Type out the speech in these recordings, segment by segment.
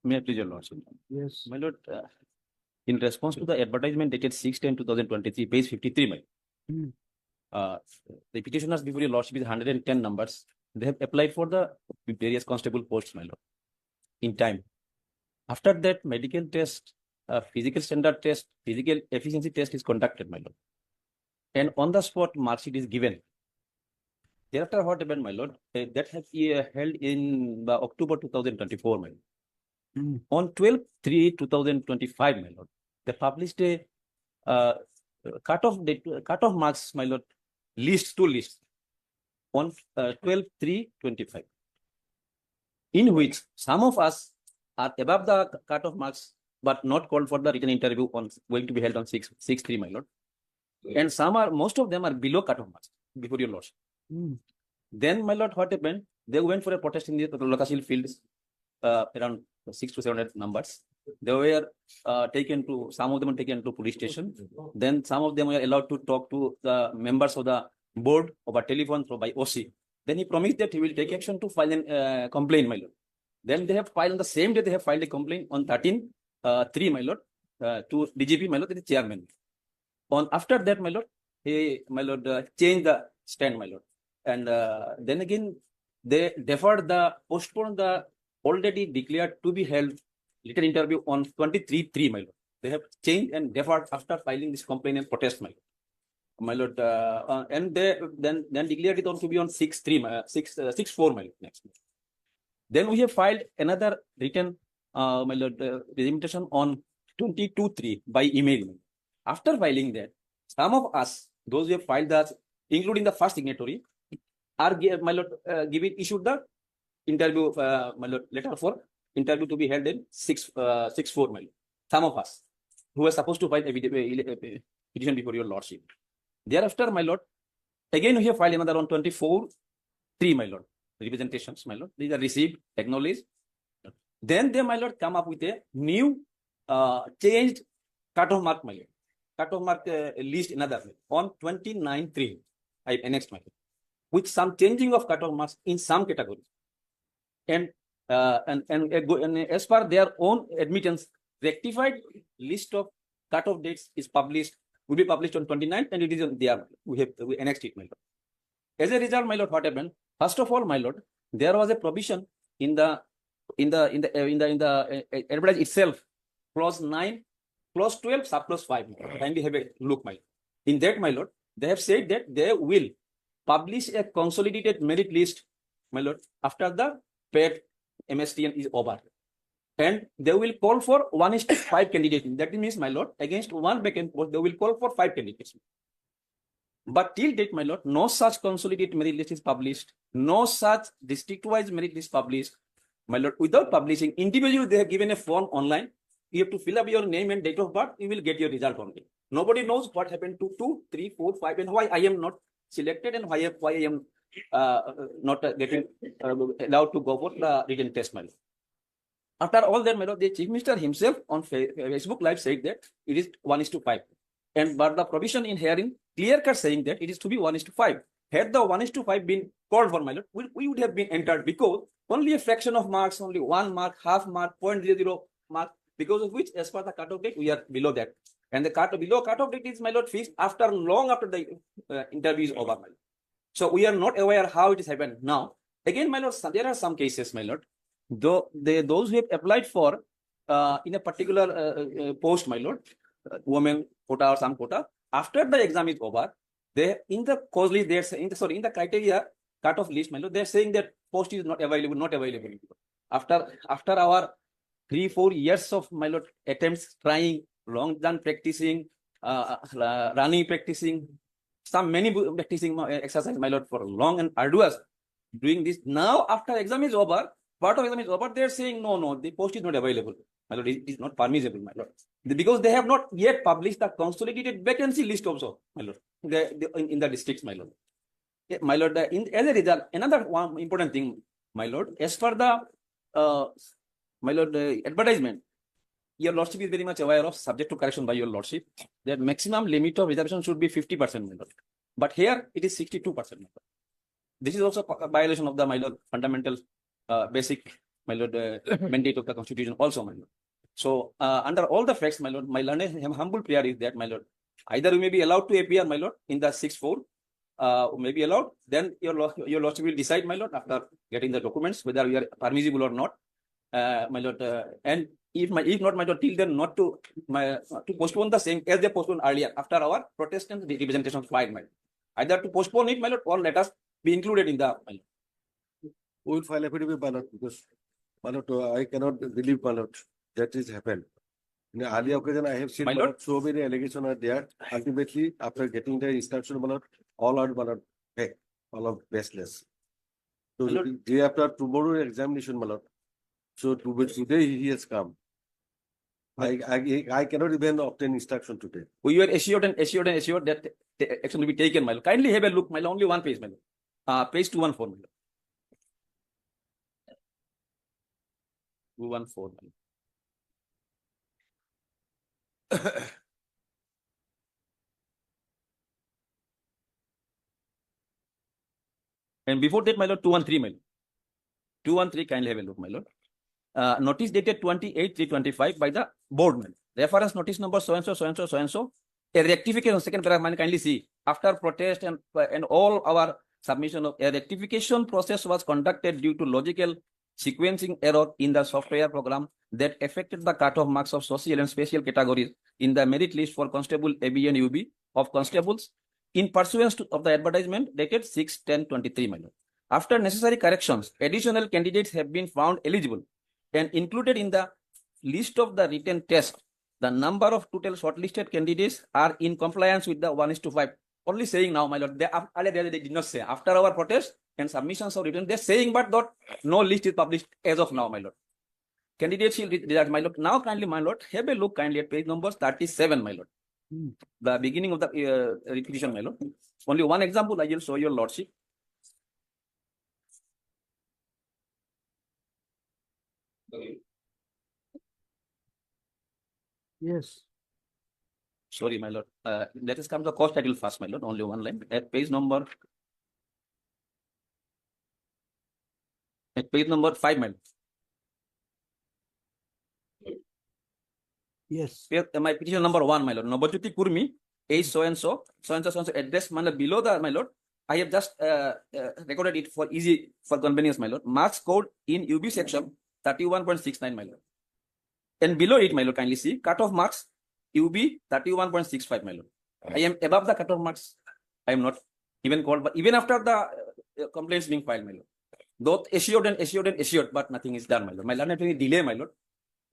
May I please, your lordship? Yes. My lord, in response to the advertisement dated 6/10/2023, page 53, my Hmm. the petitioners before your lordship is 110 numbers. They have applied for the various constable posts, my lord, in time. After that, medical test, physical standard test, physical efficiency test is conducted, my lord. And on the spot, mark sheet is given. Thereafter, what happened, my lord? That has held in October 2024, my lord. Hmm. On 12/3/2025, my lord, they published a cutoff marks, my lord, two lists on 12/3/25, in which some of us are above the cutoff marks but not called for the written interview on going to be held on 6/3, my lord. And most of them are below cutoff marks before your lordship. Hmm. Then, my lord, what happened? They went for a protest in the local fields, around 600 to 700 numbers. They were some of them were taken to police station. Then some of them were allowed to talk to the members of the board over telephone by OC. Then he promised that he will take action to file a complaint, my lord. Then they have filed on the same day, they have filed a complaint on 13/3, my lord, to DGP, my lord, the chairman. After that, my lord, he, my lord, changed the stand, my lord. And then again, they postponed the already declared to be held written interview on 23/3, my lord. They have changed and deferred after filing this complaint and protest, my lord. My lord, and they then declared it on to be on 6/4, my lord, next. Then we have filed another written, my lord, presentation on 22/3 by email. After filing that, some of us, those who have filed that, including the first signatory, are, my lord, issued the interview, my lord, letter for interview to be held in 6/4, my lord. Some of us who were supposed to file a petition before your lordship. Thereafter, my lord, again we have filed another on 24/3, my lord, representations, my lord. These are received, acknowledged. Then they, my lord, come up with a new changed cutoff mark, my lord. Cutoff mark list another on 29/3. I annexed, my lord, with some changing of cutoff marks in some categories. And as per their own admittance, rectified list of cutoff dates is published, will be published on 29th, and it is on there. We annexed it, my lord. As a result, my lord, what happened? First of all, my lord, there was a provision in the advertise itself, clause 9, clause 12, subclause 5. Kindly have a look, my lord. In that, my lord, they have said that they will publish a consolidated merit list, my lord, after the paid MSTN is over. And they will call for 1:5 candidates. That means, my lord, against one vacant post, they will call for 5 candidates. But till date, my lord, no such consolidated merit list is published. No such district-wise merit list published. My lord, without publishing, individually, they have given a form online. You have to fill up your name and date of birth. You will get your result only. Nobody knows what happened to 2, 3, 4, 5, and why I am not selected, and why I am not getting allowed to go for the written test, my lord. After all that, my lord, the chief minister himself on Facebook Live said that it is 1:5. And but the provision in hearing clear cut saying that it is to be 1:5. Had the 1:5 been called for, my lord, we would have been entered, because only a fraction of marks, only 1 mark, half mark, 0.00 mark, because of which, as per the cutoff date, we are below that. And the below cutoff date is, my lord, fixed long after the interview is over, my lord. So we are not aware how it is happened. Now, again, my lord, there are some cases, my lord, those who have applied for in a particular post, my lord, women quota or some quota, after the exam is over, they in the cause list, they're saying, in the criteria cutoff list, my lord, they're saying that post is not available. After our 3-4 years of, my lord, attempts, trying, long done practicing, running, practicing, many practicing exercise, my lord, for long and arduous, doing this. Now, after exam is over, part of exam is over, they're saying, no, the post is not available, my lord. It is not permissible, my lord, because they have not yet published the consolidated vacancy list also, my lord, in the districts, my lord. Yeah, my lord, as a result, another one important thing, my lord, as per the my lord, advertisement, your lordship is very much aware of, subject to correction by your lordship, that maximum limit of reservation should be 50%, my lord. But here it is 62%, my lord. This is also a violation of the, my lord, fundamental basic my lord, mandate of the constitution also, my lord. So under all the facts, my lord, my learned humble prayer is that, my lord, either you may be allowed to appear, my lord, in the 6-4, may be allowed. Then your lordship will decide, my lord, after getting the documents whether we are permissible or not, my lord. And if not, my lord, till then not to postpone the same as they postponed earlier after our Protestant representation filed, my lord. Either to postpone it, my lord, or let us be included in the, my lord. We will file affidavit, my lord, because, my lord, I cannot believe, my lord, that is happened. In the earlier occasion, I have seen, My my lord, lord, so many allegations are there. Ultimately, after getting the instruction, my lord, all are, my lord, hey, all are baseless. So My lord, day after tomorrow examination, my lord. So today he has come. I cannot even obtain instruction today. we were assured that the action will be taken, my lord. Kindly have a look, my lord. Only one page, my lord. Page 214, my lord. 214, my lord. And before that, my lord, 213, my lord. 213, kindly have a look, my lord. Notice dated 28/3/25 by the board, my lord. Reference notice number so and so, so and so, so and so. A rectification, second paragraph, man, kindly see. After protest and all our submission of a rectification process was conducted due to logical sequencing error in the software program that affected the cutoff marks of social and special categories in the merit list for Constable AB and UB of constables in pursuance of the advertisement dated 6/10/23, my lord. After necessary corrections, additional candidates have been found eligible and included in the list of the written test. The number of total shortlisted candidates are in compliance with the 1:5. Only saying now, my lord. They did not say. After our protest and submissions of written, they're saying, but not, no list is published as of now, my lord. Candidates will result, my lord. Now, kindly, my lord, have a look kindly at page number 37, my lord. The beginning of the repetition, my lord. Only one example I will show your lordship. Yes. Sorry, my lord. Let us come to the cost title first, my lord. Only one line. At page number 5, my lord. Yes. My petition number 1, my lord. Nobajyoti Kurmi, age so and so, so and so, so and so, address, my lord, below the, my lord. I have just recorded it for easy, for convenience, my lord. Marks code in UB section 31.69, my lord. And below it, my lord, kindly see, cutoff marks UB 31.65, my lord. I am above the cutoff marks. I am not even called, but even after the complaints being filed, my lord. Though assured, but nothing is done, my lord. My lord, not any delay, my lord.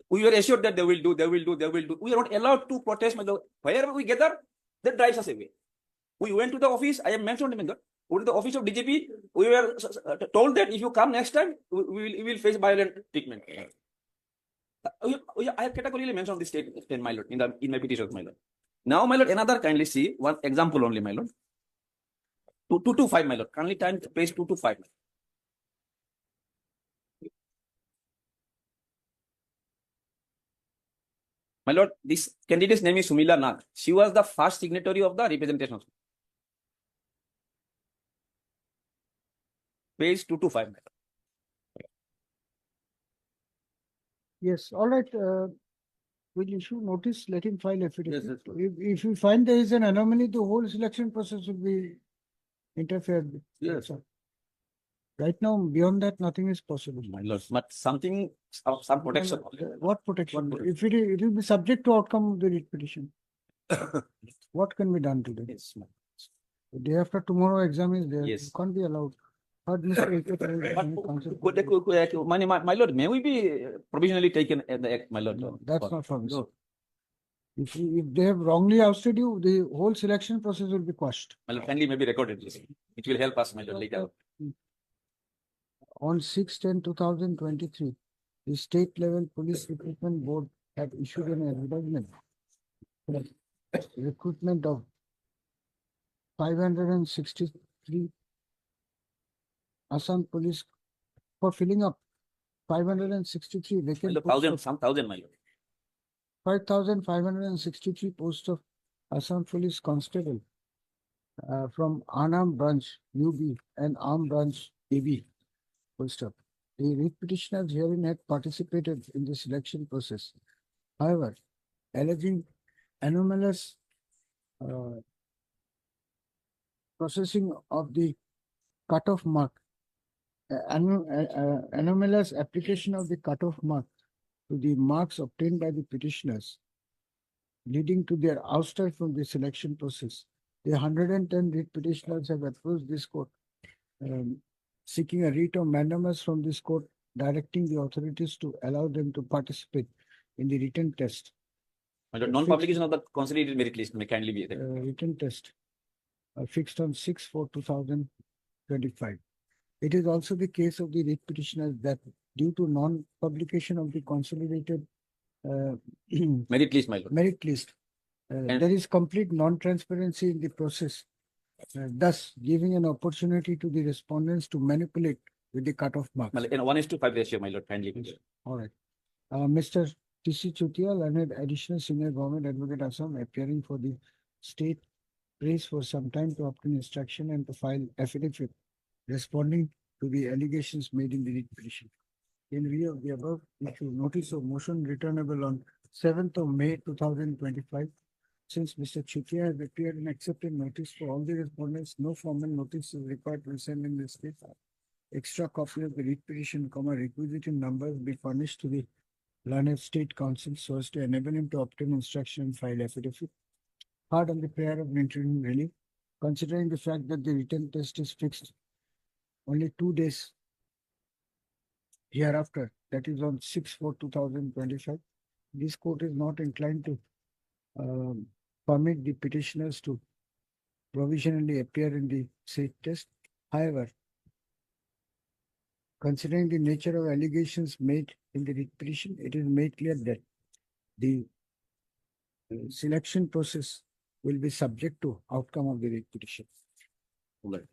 We were assured that they will do. We are not allowed to protest, my lord. Wherever we gather, that drives us away. We went to the office. I have mentioned, my lord. We went to the office of DGP. We were told that if you come next time, we will face violent treatment. I have categorically mentioned this statement, my lord, in my petition, my lord. Now, my lord, another, kindly see one example only, my lord. 225, my lord. Kindly time page 225. My lord, this candidate's name is Sumila Nag. She was the first signatory of the representation. Page 225. My lord. Yes. All right. We'll issue notice, let him file affidavit. Yes, yes, If you find there is an anomaly, the whole selection process will be interfered with. Yes. So, right now, beyond that, nothing is possible. My lord, but something, some protection. What protection? If it will be subject to outcome of the writ petition. What can be done to them? Yes, my The day after tomorrow exam is there. Yes. You can't be allowed. But Mr. my lord, may we be provisionally taken at the act, my lord? No, that's not from No. If they have wrongly ousted you, the whole selection process will be quashed. My lord, kindly may be recorded. This. It will help us, my lord, later. On 6/10/2023, the State Level Police Recruitment Board had issued an advertisement for recruitment of 563 Assam Police for filling up 563 My vacant lord, posts. some thousand, my lord. 5,563 posts of Assam Police Constable from Anam branch UB and Arm branch AB. Full stop. the writ petitioners herein had participated in the selection process. However, alleging anomalous processing of the cutoff mark, anomalous application of the cutoff mark to the marks obtained by the petitioners, leading to their ouster from the selection process. The 110 writ petitioners have approached this court, seeking a writ of mandamus from this court, directing the authorities to allow them to participate in the written test. My lord, non-publication of the consolidated merit list may kindly be there. Written test fixed on 6/4/2025. It is also the case of the writ petitioners that due to non-publication of the consolidated Merit list, my lord. merit list, And- there is complete non-transparency in the process, thus giving an opportunity to the respondents to manipulate with the cutoff marks. My lord, in 1:5 ratio, my lord, kindly. Yes. All right. Mr. T.C. Chutia, learned additional senior government advocate Assam, appearing for the state, prays for some time to obtain instruction and to file affidavit responding to the allegations made in the writ petition. In view of the above, issue notice of motion returnable on 7th of May 2025. Since Mr. Chutia has appeared and accepted notice for all the respondents, no formal notice is required to be sent in this case. Extra copy of the writ petition, requisitive numbers be furnished to the learned state council so as to enable him to obtain instruction and file affidavit. Hard on the prayer of interim relief, considering the fact that the written test is fixed only 2 days hereafter, that is on 6/4/2025. This court is not inclined to permit the petitioners to provisionally appear in the said test. However, considering the nature of allegations made in the writ petition, it is made clear that the selection process will be subject to outcome of the writ petition. Right.